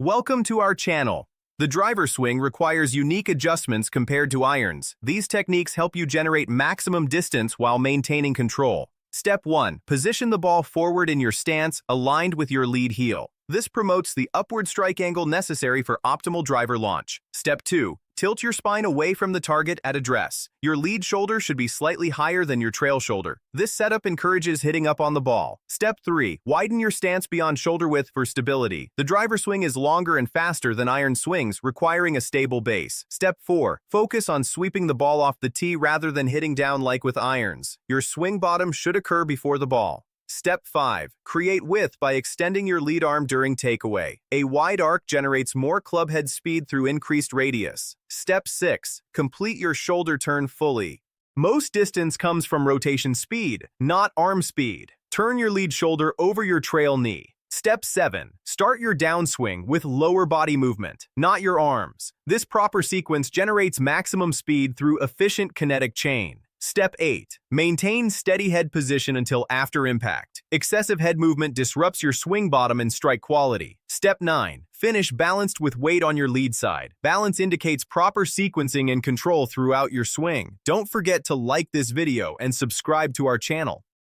Welcome to our channel. The driver swing requires unique adjustments compared to irons. These techniques help you generate maximum distance while maintaining control. Step 1. Position the ball forward in your stance, aligned with your lead heel. This promotes the upward strike angle necessary for optimal driver launch. Step 2. Tilt your spine away from the target at address. Your lead shoulder should be slightly higher than your trail shoulder. This setup encourages hitting up on the ball. Step 3. Widen your stance beyond shoulder width for stability. The driver swing is longer and faster than iron swings, requiring a stable base. Step 4. Focus on sweeping the ball off the tee rather than hitting down like with irons. Your swing bottom should occur before the ball. Step 5. Create width by extending your lead arm during takeaway. A wide arc generates more clubhead speed through increased radius. Step 6. Complete your shoulder turn fully. Most distance comes from rotation speed, not arm speed. Turn your lead shoulder over your trail knee. Step 7. Start your downswing with lower body movement, not your arms. This proper sequence generates maximum speed through efficient kinetic chain. Step 8. Maintain steady head position until after impact. Excessive head movement disrupts your swing bottom and strike quality. Step 9. Finish balanced with weight on your lead side. Balance indicates proper sequencing and control throughout your swing. Don't forget to like this video and subscribe to our channel.